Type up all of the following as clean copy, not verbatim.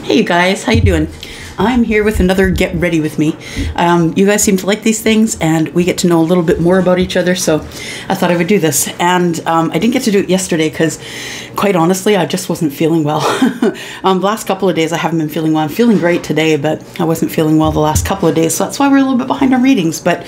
Hey you guys, how you doing? I'm here with another Get Ready With Me. You guys seem to like these things and we get to know a little bit more about each other, so I thought I would do this. And I didn't get to do it yesterday because, quite honestly, I just wasn't feeling well. The last couple of days I haven't been feeling well. I'm feeling great today, but I wasn't feeling well the last couple of days, so that's why we're a little bit behind on readings, but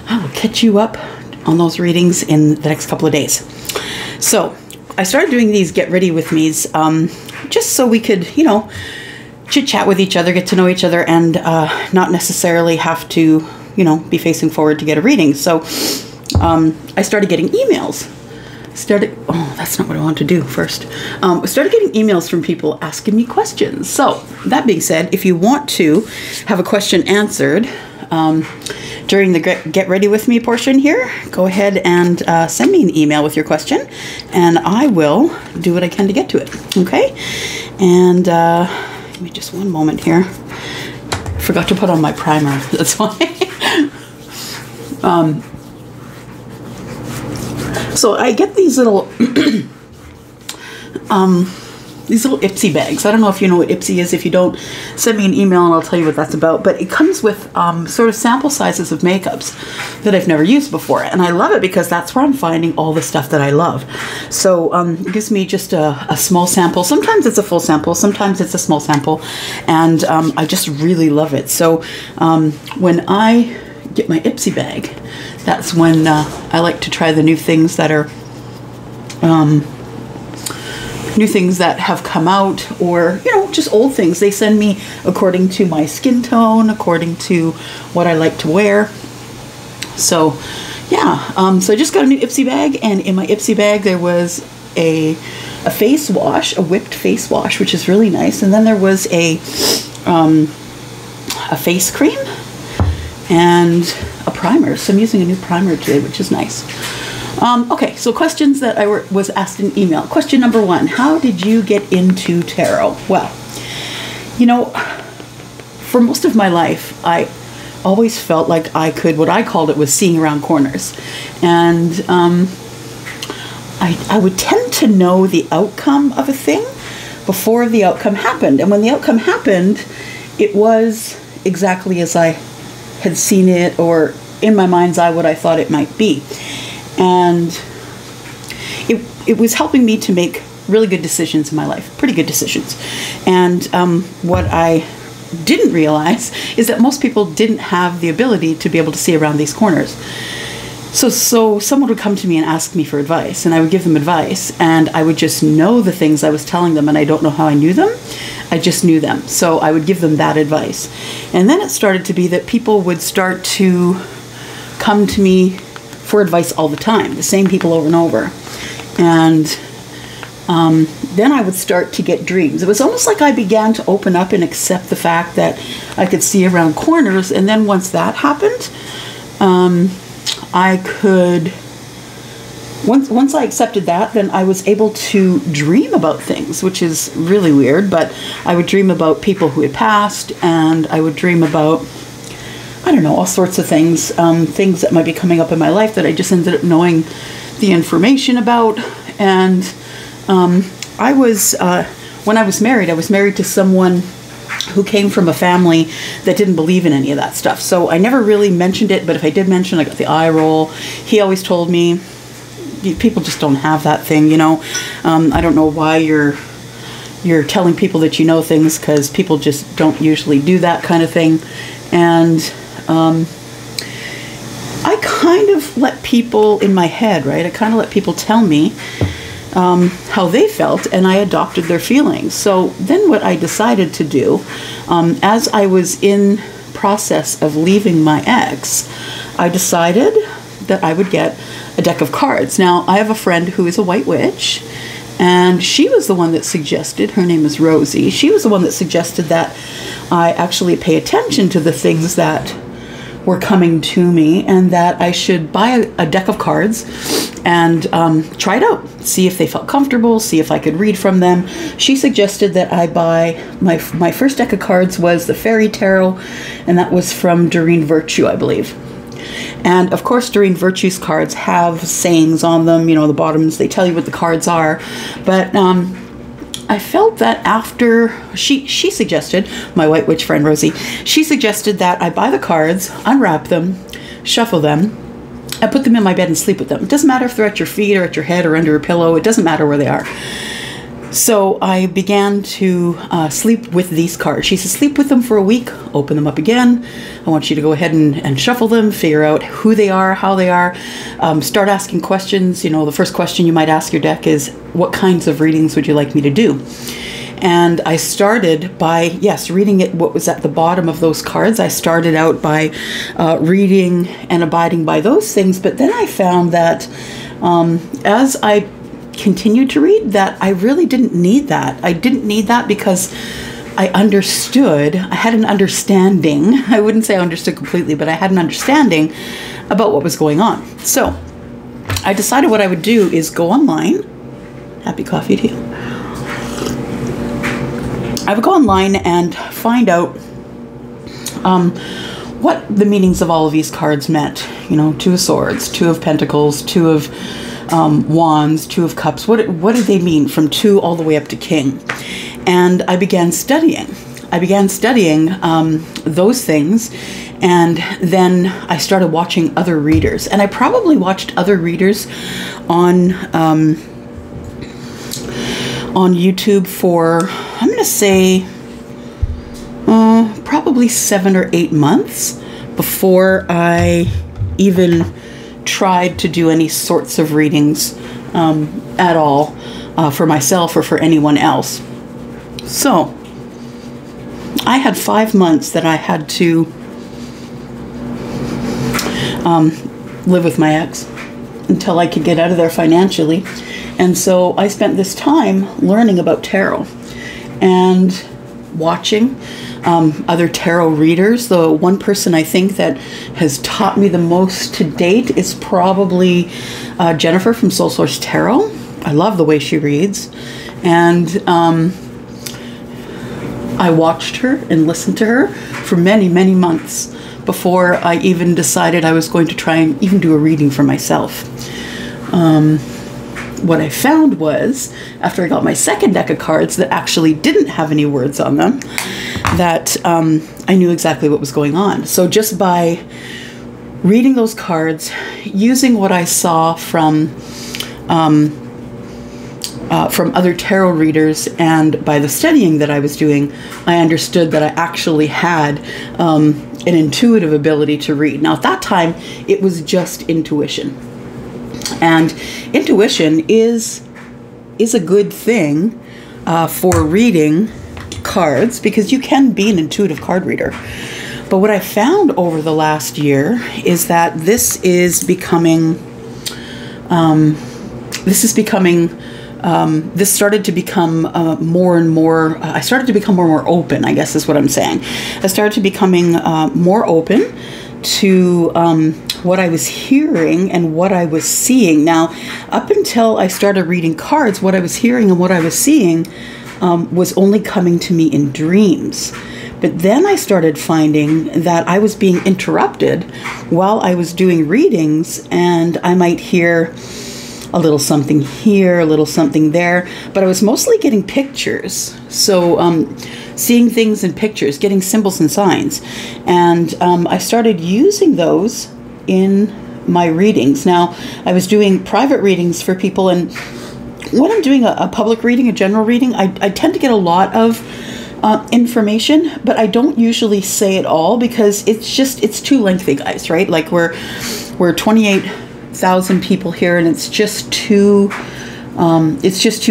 I will catch you up on those readings in the next couple of days. So I started doing these Get Ready With Me's just so we could, you know, chit chat with each other, get to know each other, and not necessarily have to, you know, be facing forward to get a reading. So I started getting emails. Oh, that's not what I want to do first. I started getting emails from people asking me questions. So that being said, if you want to have a question answered during the Get Ready With Me portion here, go ahead and send me an email with your question, and I will do what I can to get to it. Okay? And give me just one moment here. Forgot to put on my primer. That's why. So I get these little Ipsy bags. I don't know if you know what Ipsy is. If you don't, send me an email and I'll tell you what that's about. But it comes with sort of sample sizes of makeups that I've never used before. And I love it because that's where I'm finding all the stuff that I love. So it gives me just a small sample. Sometimes it's a full sample. Sometimes it's a small sample. And I just really love it. So when I get my Ipsy bag, that's when I like to try the new things that are new things that have come out, or, you know, just old things. They send me according to my skin tone, according to what I like to wear. So yeah, so I just got a new Ipsy bag, and in my Ipsy bag there was a face wash, a whipped face wash, which is really nice, and then there was a face cream and a primer. So I'm using a new primer today, which is nice. Okay, so questions that I was asked in email. Question number 1, how did you get into tarot? Well, you know, for most of my life, I always felt like I could, what I called it was seeing around corners. And I would tend to know the outcome of a thing before the outcome happened. And when the outcome happened, it was exactly as I had seen it, or in my mind's eye, what I thought it might be. And it was helping me to make really good decisions in my life, pretty good decisions. And what I didn't realize is that most people didn't have the ability to be able to see around these corners. So someone would come to me and ask me for advice, and I would give them advice, and I would just know the things I was telling them, and I don't know how I knew them. I just knew them. So I would give them that advice. And then it started to be that people would start to come to me for advice all the time, the same people over and over. And then I would start to get dreams. It was almost like I began to open up and accept the fact that I could see around corners. And then once that happened, I could, once I accepted that, then I was able to dream about things, which is really weird. But I would dream about people who had passed, and I would dream about, I don't know, all sorts of things, things that might be coming up in my life that I just ended up knowing the information about. And I was, when I was married to someone who came from a family that didn't believe in any of that stuff. So I never really mentioned it, but if I did mention, I got the eye roll. He always told me, people just don't have that thing, you know. I don't know why you're telling people that you know things, because people just don't usually do that kind of thing. And I kind of let people in my head, right? I kind of let people tell me how they felt, and I adopted their feelings. So then what I decided to do, as I was in process of leaving my ex, I decided that I would get a deck of cards. Now, I have a friend who is a white witch, and she was the one that suggested, her name is Rosie, she was the one that suggested that I actually pay attention to the things that were coming to me, and that I should buy a deck of cards and try it out, see if they felt comfortable, see if I could read from them. She suggested that I buy, my first deck of cards was the Fairy Tarot, and that was from Doreen Virtue, I believe. And of course, Doreen Virtue's cards have sayings on them, you know, the bottoms, they tell you what the cards are. But I felt that after she suggested, my white witch friend Rosie, she suggested that I buy the cards, unwrap them, shuffle them, and put them in my bed and sleep with them. It doesn't matter if they're at your feet or at your head or under a pillow. It doesn't matter where they are. So I began to sleep with these cards. She said, sleep with them for a week, open them up again. I want you to go ahead and shuffle them, figure out who they are, how they are, start asking questions. You know, the first question you might ask your deck is, what kinds of readings would you like me to do? And I started by, yes, reading it, what was at the bottom of those cards. I started out by reading and abiding by those things. But then I found that as I continued to read, that I really didn't need that. I didn't need that because I understood, I had an understanding. I wouldn't say I understood completely, but I had an understanding about what was going on. So I decided what I would do is go online. Happy coffee to you. I would go online and find out what the meanings of all of these cards meant. You know, Two of Swords, Two of Pentacles, Two of Wands, Two of Cups. What did they mean from two all the way up to King? And I began studying. Those things, and then I started watching other readers. And I probably watched other readers on YouTube for, I'm going to say, probably 7 or 8 months before I even tried to do any sorts of readings at all for myself or for anyone else. So I had 5 months that I had to live with my ex until I could get out of there financially. And so I spent this time learning about tarot and watching other tarot readers. The one person I think that has taught me the most to date is probably Jennifer from Soul Source Tarot. I love the way she reads. And I watched her and listened to her for many, many months before I even decided I was going to try and even do a reading for myself. What I found was, after I got my second deck of cards that actually didn't have any words on them, that I knew exactly what was going on. So just by reading those cards, using what I saw from other tarot readers, and by the studying that I was doing, I understood that I actually had an intuitive ability to read. Now, at that time, it was just intuition. And intuition is a good thing for reading cards, because you can be an intuitive card reader. But what I found over the last year is that this started to become more and more, I started to become more and more open, I guess is what I'm saying. I started to becoming more open to what I was hearing and what I was seeing. Now, up until I started reading cards, what I was hearing and what I was seeing was only coming to me in dreams. But then I started finding that I was being interrupted while I was doing readings, and I might hear a little something here, a little something there, but I was mostly getting pictures. So seeing things in pictures, getting symbols and signs. And I started using those in my readings. Now, I was doing private readings for people, and when I'm doing a public reading, a general reading, I tend to get a lot of information, but I don't usually say it all, because it's too lengthy, guys, right? Like we're 28,000 people here, and it's just too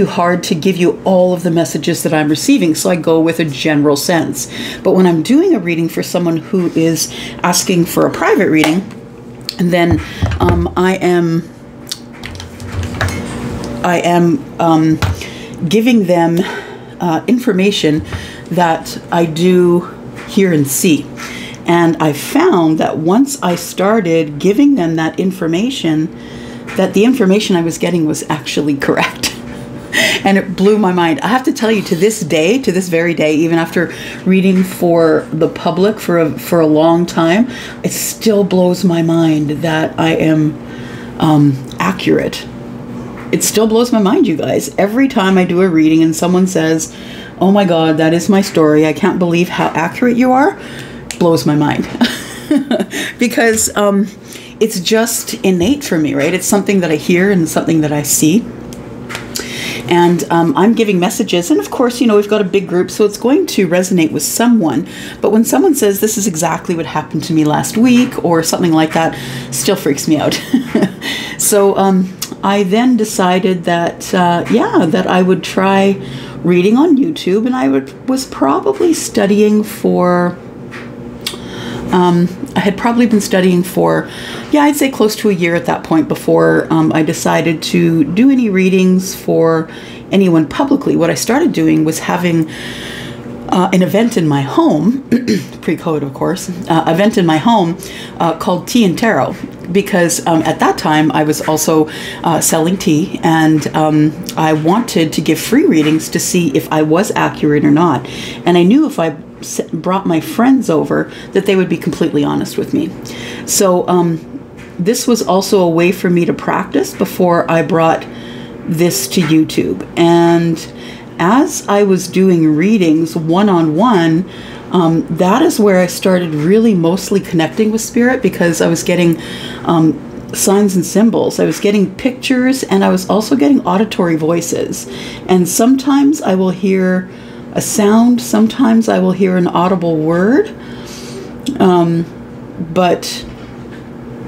hard to give you all of the messages that I'm receiving. So I go with a general sense. But when I'm doing a reading for someone who is asking for a private reading, and then I am giving them information that I do hear and see. And I found that once I started giving them that information, that the information I was getting was actually correct. And it blew my mind. I have to tell you, to this day, to this very day, even after reading for the public for a long time, it still blows my mind that I am accurate it still blows my mind, you guys. Every time I do a reading and someone says, oh my God, that is my story, I can't believe how accurate you are, blows my mind. Because it's just innate for me, right? It's something that I hear and something that I see. And I'm giving messages, and of course, you know, we've got a big group, so it's going to resonate with someone. But when someone says, this is exactly what happened to me last week, or something like that, still freaks me out. So I then decided that, yeah, that I would try reading on YouTube, and I was probably studying for... I had probably been studying for, yeah, I'd say close to a year at that point before I decided to do any readings for anyone publicly. What I started doing was having an event in my home, pre-COVID of course, event in my home called Tea and Tarot, because at that time I was also selling tea, and I wanted to give free readings to see if I was accurate or not. And I knew if I brought my friends over that they would be completely honest with me. So this was also a way for me to practice before I brought this to YouTube. And as I was doing readings one-on-one, that is where I started really mostly connecting with spirit, because I was getting signs and symbols. I was getting pictures, and I was also getting auditory voices. And sometimes I will hear a sound, sometimes I will hear an audible word, but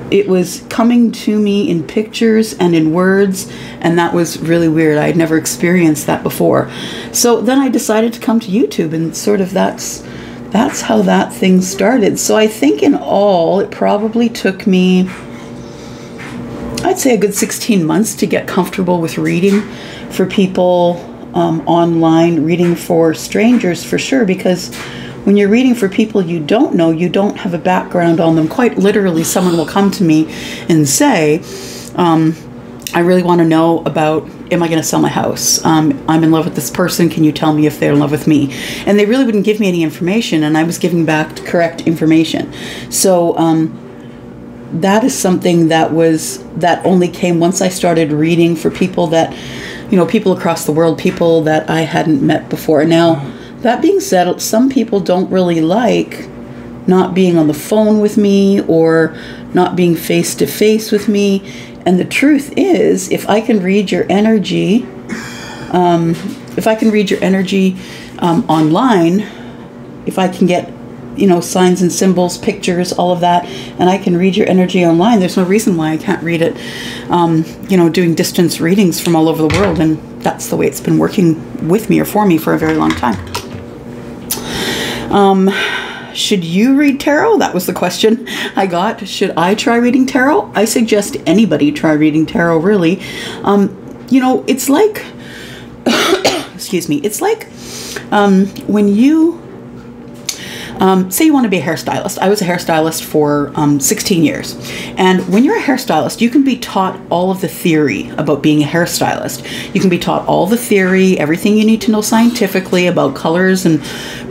it was coming to me in pictures and in words, and that was really weird. I had never experienced that before. So then I decided to come to YouTube, and sort of that's how that thing started. So I think in all, it probably took me, I'd say a good 16 months to get comfortable with reading for people online, reading for strangers for sure, because when you're reading for people you don't know, you don't have a background on them. Quite literally, someone will come to me and say, I really want to know about, am I going to sell my house? I'm in love with this person. Can you tell me if they're in love with me? And they really wouldn't give me any information, and I was giving back correct information. So that is something that only came once I started reading for people that, you know, people across the world, people that I hadn't met before. Now, that being said, some people don't really like not being on the phone with me or not being face to face with me. And the truth is, if I can read your energy, online, if I can get, you know, signs and symbols, pictures, all of that, and I can read your energy online, there's no reason why I can't read it, you know, doing distance readings from all over the world. And that's the way it's been working with me or for me for a very long time. Should you read tarot? That was the question I got. Should I try reading tarot? I suggest anybody try reading tarot, really. You know, it's like, excuse me, it's like when you, say you want to be a hairstylist. I was a hairstylist for 16 years. And when you're a hairstylist, you can be taught all of the theory about being a hairstylist. You can be taught all the theory, everything you need to know scientifically about colors and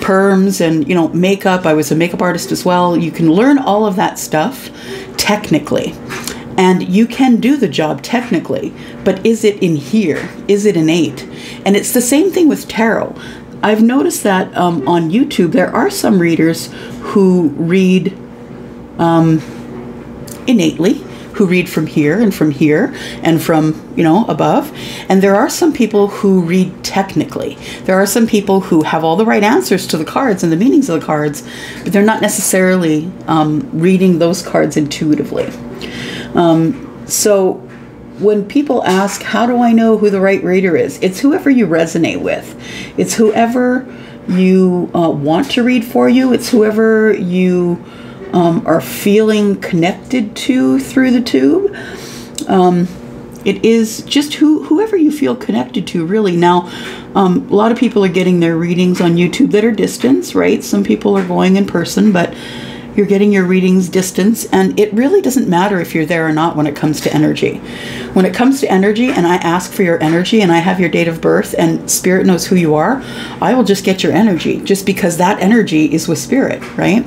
perms and, you know, makeup. I was a makeup artist as well. You can learn all of that stuff technically. And you can do the job technically, but is it in here? Is it innate? And it's the same thing with tarot. I've noticed that on YouTube, there are some readers who read innately, who read from here and from you know, above. And there are some people who read technically. There are some people who have all the right answers to the cards and the meanings of the cards, but they're not necessarily reading those cards intuitively. So when people ask, how do I know who the right reader is? It's whoever you resonate with. It's whoever you want to read for you. It's whoever you are feeling connected to through the tube. It is just whoever you feel connected to, really. Now, a lot of people are getting their readings on YouTube that are distance, right? Some people are going in person, but You're getting your readings distance, and it really doesn't matter if you're there or not when it comes to energy. When it comes to energy, and I ask for your energy, and I have your date of birth, and Spirit knows who you are, I will just get your energy, just because that energy is with Spirit, right?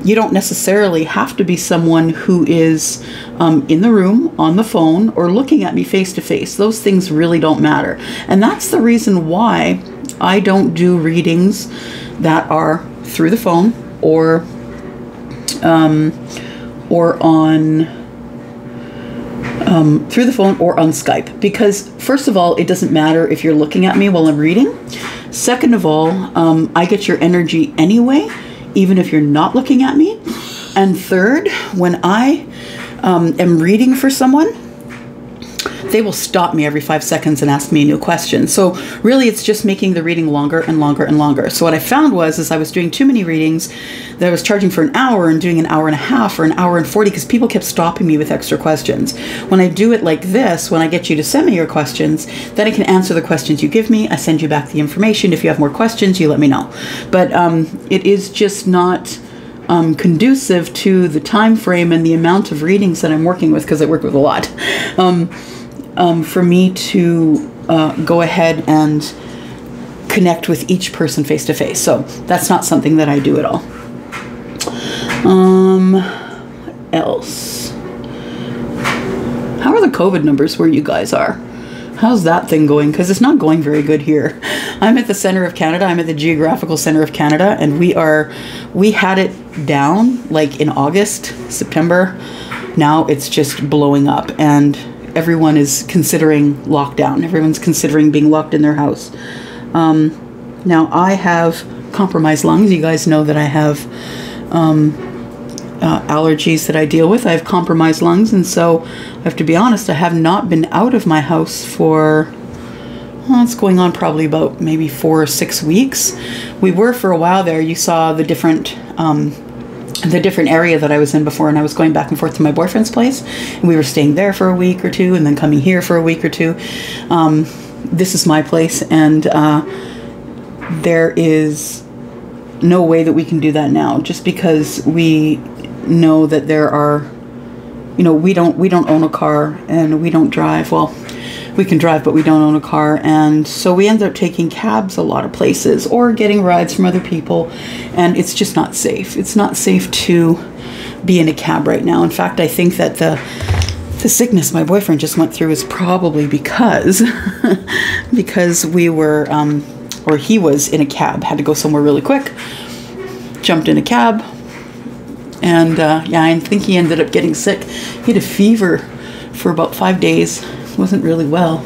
You don't necessarily have to be someone who is in the room, on the phone, or looking at me face to face. Those things really don't matter. And that's the reason why I don't do readings that are through the phone or on through the phone or on Skype, because first of all, it doesn't matter if you're looking at me while I'm reading. Second of all, I get your energy anyway, even if you're not looking at me. And third, when I am reading for someone, they will stop me every 5 seconds and ask me a new question. So really, it's just making the reading longer and longer and longer. So what I found was I was doing too many readings that I was charging for an hour and doing an hour and a half or an hour and 40 because people kept stopping me with extra questions. When I do it like this, when I get you to send me your questions, then I can answer the questions you give me. I send you back the information. If you have more questions, you let me know. But it is just not conducive to the time frame and the amount of readings that I'm working with, because I work with a lot. For me to go ahead and connect with each person face to face. So that's not something that I do at all. What else? How are the COVID numbers where you guys are? How's that thing going? Because it's not going very good here. I'm at the center of Canada. I'm at the geographical center of Canada, and we had it down like in August, September. Now it's just blowing up, and everyone is considering lockdown. Everyone's considering being locked in their house. Now, I have compromised lungs. You guys know that I have allergies that I deal with. I have compromised lungs, and so I have to be honest, I have not been out of my house for, well, it's going on probably about maybe 4 or 6 weeks. We were for a while there. You saw the different area that I was in before, and I was going back and forth to my boyfriend's place, and we were staying there for a week or two and then coming here for a week or two. This is my place, and there is no way that we can do that now, just because we know that there are, you know, we don't own a car and we don't drive. Well, we can drive, but we don't own a car, and so we end up taking cabs a lot of places or getting rides from other people, and it's just not safe. It's not safe to be in a cab right now. In fact, I think that the sickness my boyfriend just went through is probably because we were or he was in a cab, had to go somewhere really quick, jumped in a cab, and yeah, I think he ended up getting sick. He had a fever for about 5 days. Wasn't really well.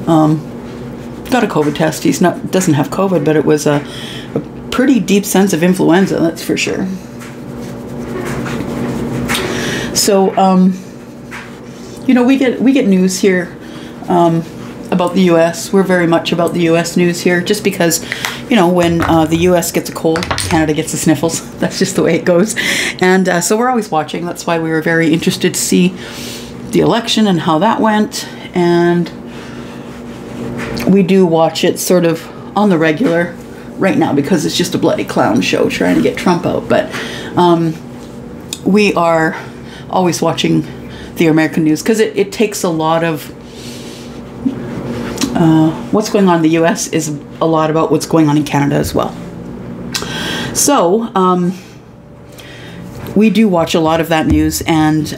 Got a COVID test. He's doesn't have COVID, but it was a pretty deep sense of influenza, that's for sure. So you know, we get news here about the U.S. We're very much about the U.S. news here, just because, you know, when the U.S. gets a cold, Canada gets the sniffles. That's just the way it goes. And so we're always watching. That's why we were very interested to see the election and how that went. And we do watch it sort of on the regular right now, because it's just a bloody clown show trying to get Trump out. But we are always watching the American news, because it takes a lot of what's going on in the U.S. is a lot about what's going on in Canada as well. So we do watch a lot of that news, and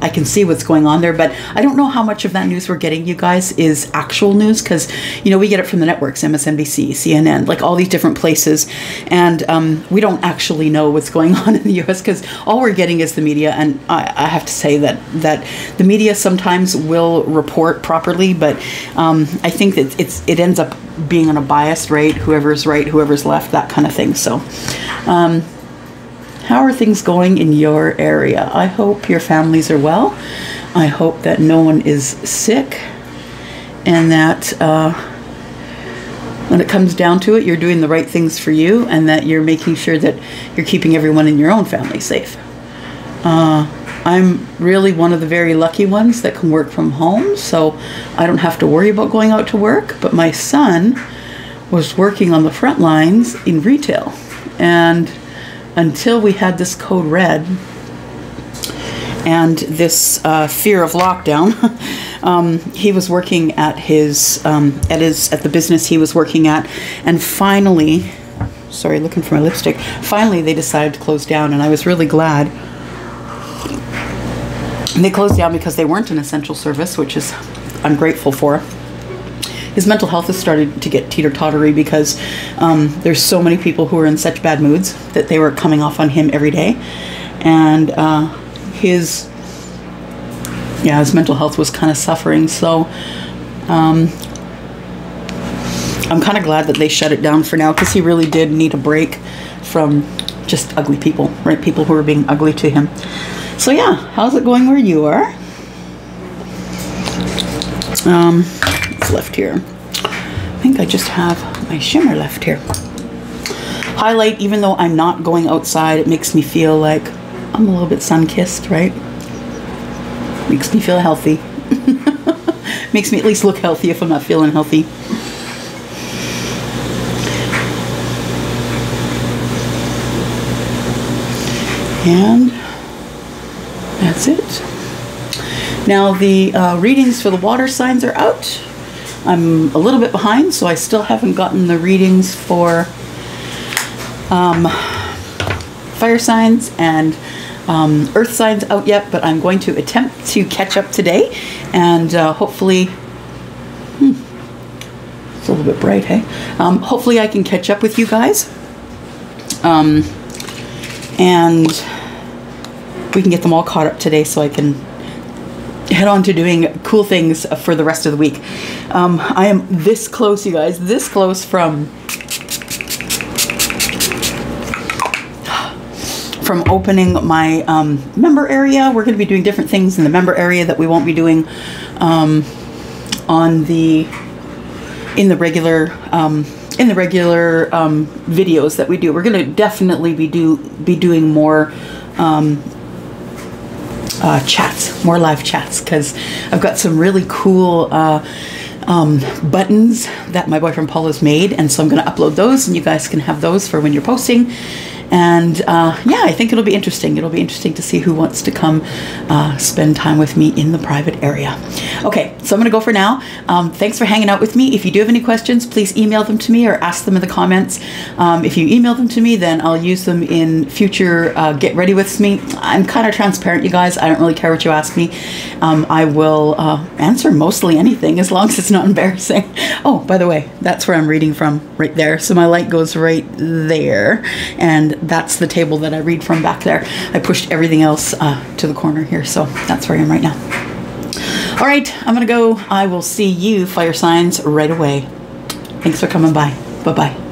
I can see what's going on there, but I don't know how much of that news we're getting, you guys, is actual news, because, you know, we get it from the networks, MSNBC, CNN, like all these different places, and we don't actually know what's going on in the U.S., because all we're getting is the media. And I have to say that the media sometimes will report properly, but I think that it ends up being on a biased rate, whoever's right, whoever's left, that kind of thing. So how are things going in your area? I hope your families are well. I hope that no one is sick, and that when it comes down to it, you're doing the right things for you, and that you're making sure that you're keeping everyone in your own family safe. I'm really one of the very lucky ones that can work from home, so I don't have to worry about going out to work. But my son was working on the front lines in retail, and until we had this code red and this fear of lockdown. He was working at the business he was working at, and finally, sorry, looking for my lipstick. Finally, they decided to close down, and I was really glad. And they closed down because they weren't an essential service, which is I'm grateful for. His mental health has started to get teeter-tottery because there's so many people who are in such bad moods that they were coming off on him every day, and his mental health was kind of suffering. So I'm kind of glad that they shut it down for now, because he really did need a break from just ugly people, right? People who are being ugly to him. So yeah, how's it going where you are? What's left here? I think I just have my shimmer left here. Highlight, even though I'm not going outside, it makes me feel like I'm a little bit sun-kissed, right? Makes me feel healthy. Makes me at least look healthy if I'm not feeling healthy. And that's it. Now the readings for the water signs are out. I'm a little bit behind, so I still haven't gotten the readings for fire signs and earth signs out yet, but I'm going to attempt to catch up today, and hopefully it's a little bit bright, hey? Hopefully I can catch up with you guys, and we can get them all caught up today so I can head on to doing cool things for the rest of the week. I am this close, you guys, this close from opening my member area. We're going to be doing different things in the member area that we won't be doing in the regular videos that we do. We're going to definitely be doing more chats, more live chats, because I've got some really cool buttons that my boyfriend Paul has made, and so I'm going to upload those, and you guys can have those for when you're posting. And yeah, I think it'll be interesting. It'll be interesting to see who wants to come spend time with me in the private area. Okay, so I'm going to go for now. Thanks for hanging out with me. If you do have any questions, please email them to me or ask them in the comments. If you email them to me, then I'll use them in future Get Ready With Me. I'm kind of transparent, you guys. I don't really care what you ask me. I will answer mostly anything as long as it's not embarrassing. Oh, by the way, that's where I'm reading from, right there. So my light goes right there, and that's the table that I read from back there. I pushed everything else to the corner here, so that's where I am right now. All right, I'm gonna go. I will see you, fire signs, right away. Thanks for coming by. Bye-bye.